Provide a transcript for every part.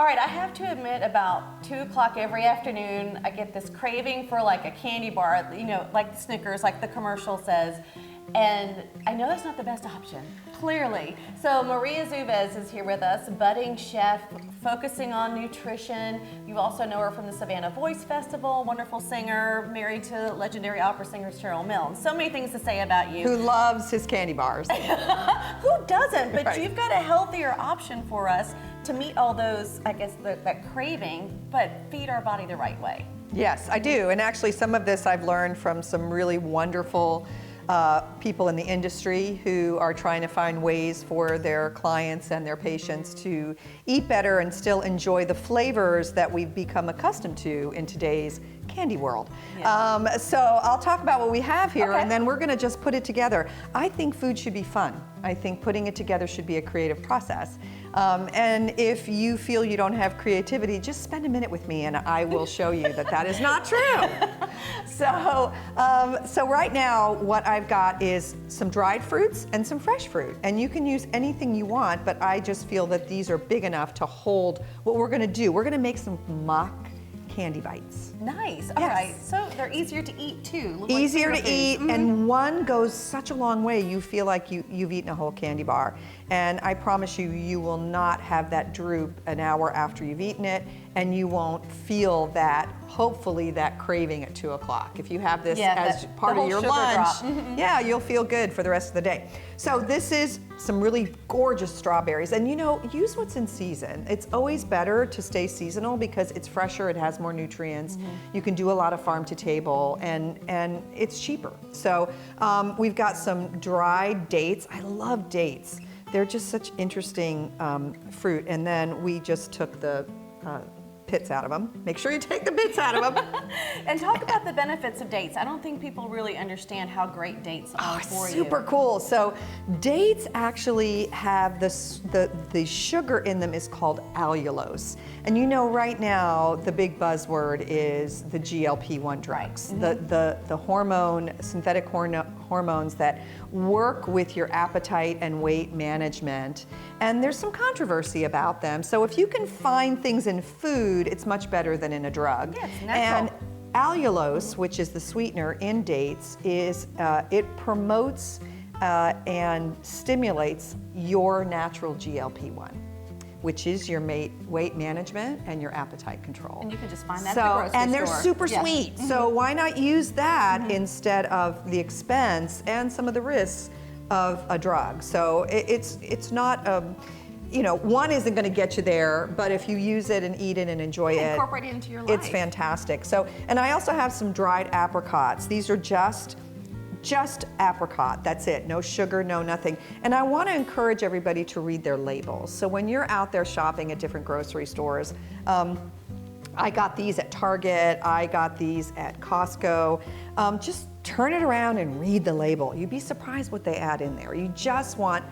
All right, I have to admit, about 2 o'clock every afternoon, I get this craving for like a candy bar, you know, like the Snickers, like the commercial says. And I know that's not the best option, clearly. So Maria Zouves is here with us, budding chef, focusing on nutrition. You also know her from the Savannah Voice Festival, wonderful singer, married to legendary opera singer Cheryl Milne. So many things to say about you. Who loves his candy bars. Who doesn't? But Right. You've got a healthier option for us to meet all those, I guess, that craving, but feed our body the right way. Yes, I do. And actually some of this I've learned from some really wonderful people in the industry who are trying to find ways for their clients and their patients to eat better and still enjoy the flavors that we've become accustomed to in today's candy world. Yeah. So I'll talk about what we have here, Okay. and then we're gonna just put it together. I think food should be fun. I think putting it together should be a creative process. And if you feel you don't have creativity, just spend a minute with me and I will show you that that is not true. So right now what I've got is some dried fruits and some fresh fruit. And you can use anything you want, but I just feel that these are big enough to hold what we're gonna do. We're gonna make some mock candy bites. Nice. All Yes. right. So they're easier to eat too. Look like Easier finger to foods. eat, and one goes such a long way. You feel like you've eaten a whole candy bar. And I promise you, you will not have that droop an hour after you've eaten it, and you won't feel that, hopefully, that craving at 2 o'clock. If you have this as part of your lunch, yeah, you'll feel good for the rest of the day. So this is some really gorgeous strawberries, and you know, use what's in season. It's always better to stay seasonal because it's fresher, it has more nutrients. You can do a lot of farm to table, and it's cheaper. So we've got some dried dates. I love dates. They're just such interesting fruit. And then we just took the pits out of them. Make sure you take the bits out of them. And talk about the benefits of dates. I don't think people really understand how great dates are for you. Super cool. So dates actually have the sugar in them is called allulose. And you know right now the big buzzword is the GLP-1 drugs. Right. The hormone, synthetic hormones that work with your appetite and weight management. And there's some controversy about them. So if you can find things in food, it's much better than in a drug. Yeah, it's natural. And allulose, which is the sweetener in dates, is it promotes and stimulates your natural GLP-1, which is your weight management and your appetite control. And you can just find that at the grocery and they're store. super Yeah. sweet. So why not use that instead of the expense and some of the risks of a drug? So it's not you know, one isn't going to get you there, but if you use it and eat it and enjoy it, incorporate it into your life. It's fantastic. So, and I also have some dried apricots. These are just apricot, that's it, no sugar, no nothing. And I want to encourage everybody to read their labels. So when you're out there shopping at different grocery stores, I got these at Target, I got these at Costco. Just turn it around and read the label. You'd be surprised what they add in there. You just want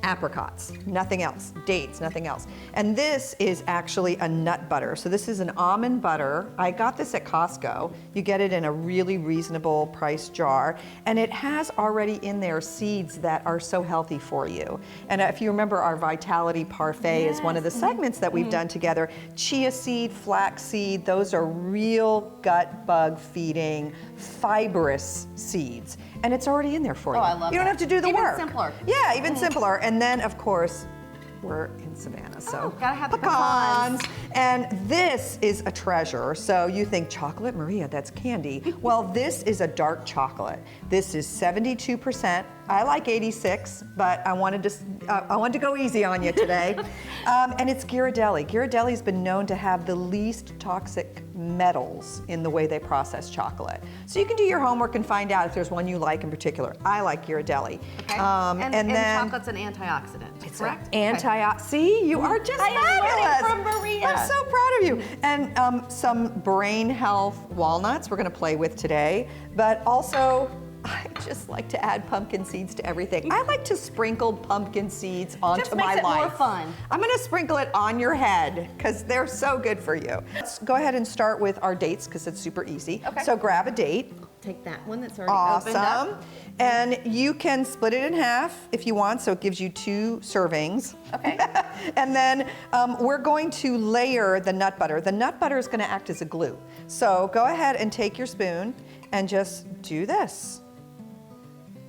apricots, nothing else, dates, nothing else. And this is actually a nut butter. So this is an almond butter. I got this at Costco. You get it in a really reasonable price jar. And it has already in there seeds that are so healthy for you. And if you remember, our Vitality Parfait is one of the segments that we've done together. Chia seed, flax seed, those are real gut bug feeding, fibrous seeds. And it's already in there for you. Oh, I love You don't that. have to do the Even work. simpler. Yeah, even simpler. And then, of course, we're in Savannah, so gotta have the pecans. And this is a treasure. So you think chocolate, Maria, that's candy. Well, this is a dark chocolate. This is 72%. I like 86, but I wanted to go easy on you today. And it's Ghiradelli. Ghiradelli's been known to have the least toxic metals in the way they process chocolate. So you can do your homework and find out if there's one you like in particular. I like Ghiradelli. Okay. And then chocolate's an antioxidant, it's correct? See, you are just I fabulous. learned from Maria. I'm so proud of you. And some brain health walnuts we're going to play with today, but also I just like to add pumpkin seeds to everything. I like to sprinkle pumpkin seeds onto my life. Just makes it more fun. I'm going to sprinkle it on your head because they're so good for you. Let's go ahead and start with our dates because it's super easy. Okay. So grab a date. take that one that's already opened up. Awesome. And you can split it in half if you want, so it gives you 2 servings. Okay. And then we're going to layer the nut butter. The nut butter is going to act as a glue. So go ahead and take your spoon and just do this.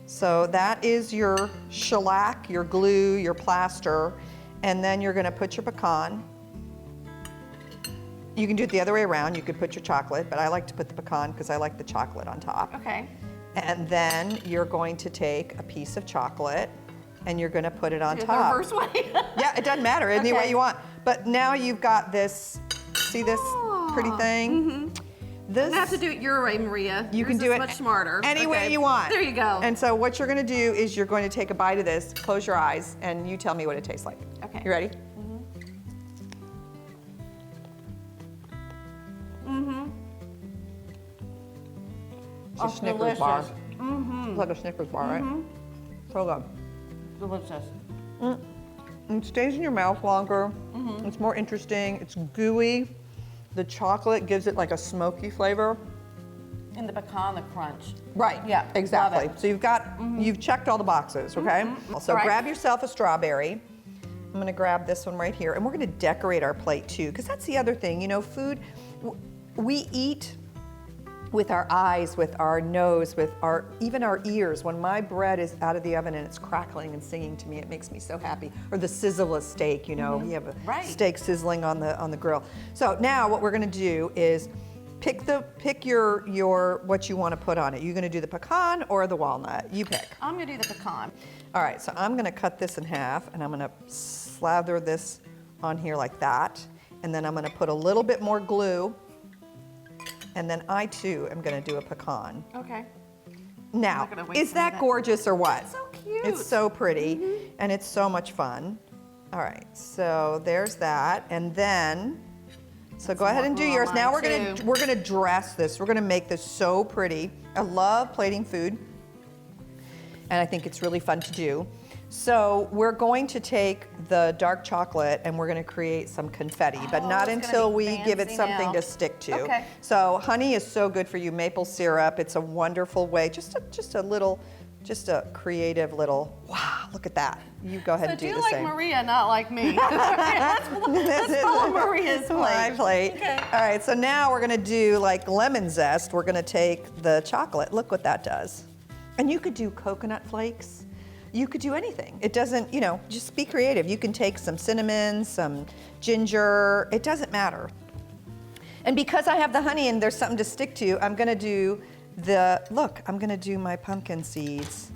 So that is your shellac, your glue, your plaster, and then you're going to put your pecan. You can do it the other way around. You could put your chocolate, but I like to put the pecan because I like the chocolate on top. Okay. And then you're going to take a piece of chocolate and you're going to put it on Do it top. the reverse way. Yeah, it doesn't matter, any way Okay. you want. But now you've got this, see this pretty thing? This, You don't have to do it your way, Maria. you can Yours do is it much smarter. any way Okay. you want. There you go. And so what you're going to do is you're going to take a bite of this, close your eyes, and you tell me what it tastes like. Okay. You ready? It's a Snickers bar. It's like a Snickers bar, right? So good. Delicious. It stays in your mouth longer. It's more interesting. It's gooey. The chocolate gives it like a smoky flavor. And the pecan, the crunch. Right. Yeah, Exactly. love it. So you've checked all the boxes, okay? So All right. grab yourself a strawberry. I'm gonna grab this one right here, and we're gonna decorate our plate too, because that's the other thing. You know, food, we eat with our eyes, with our nose, with even our ears. When my bread is out of the oven and it's crackling and singing to me, it makes me so happy. Or the sizzle of steak, you know, you have a Right. steak sizzling on the grill. So now what we're gonna do is pick your what you want to put on it. You're gonna do the pecan or the walnut. You pick. I'm gonna do the pecan. All right, so I'm gonna cut this in half and I'm gonna slather this on here like that. And then I'm gonna put a little bit more glue. And then I too am gonna do a pecan. Okay. Now, not gonna wait is to that do that. gorgeous or what? So cute. It's so pretty and it's so much fun. All right, so there's that. And then, so go ahead and do more yours. on Now mine, too. we're gonna dress this. We're gonna make this so pretty. I love plating food. And I think it's really fun to do. So we're going to take the dark chocolate and we're going to create some confetti, but Oh, not it's gonna until be we give it fancy something now. to stick to. Okay. So honey is so good for you. Maple syrup, it's a wonderful way. Just a creative little. Wow, look at that. You go ahead So and do do the like same. Maria, not like me. Let's follow Maria's My plate. plate. Okay. All right, so now we're gonna do like lemon zest. We're gonna take the chocolate. Look what that does. And you could do coconut flakes. You could do anything. It doesn't, just be creative. You can take some cinnamon, some ginger. It doesn't matter. And because I have the honey and there's something to stick to, I'm gonna do I'm gonna do my pumpkin seeds.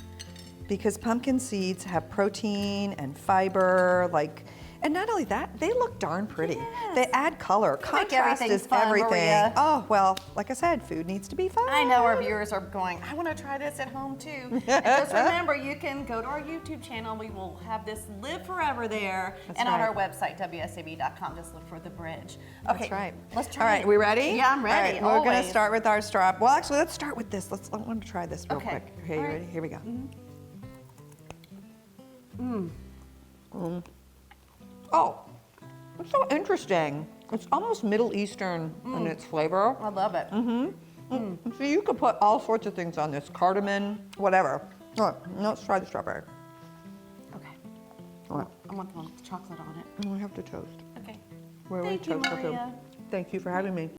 Because pumpkin seeds have protein and fiber, and not only that, they look darn pretty. Yes. They add color. Make Contrast everything is fun, everything. Maria. Oh, well, like I said, food needs to be fun. I know our viewers are going, I want to try this at home too. And just remember, you can go to our YouTube channel. We will have this live forever there. That's and on right. our website, WSAB.com, just look for the bridge. Okay, That's right. let's try All right, it. we ready? Yeah, I'm ready. All right, we're gonna always. start with our straw. Well, actually, let's start with this. I want to try this real Okay. quick. Okay, you All right. ready? Here we go. Oh, it's so interesting. It's almost Middle Eastern in its flavor. I love it. So you could put all sorts of things on this, cardamom, whatever. All right, let's try the strawberry. Okay. All right, I want the chocolate on it. we have to toast. Okay. We're Thank you, toast. Maria. Thank you for having me.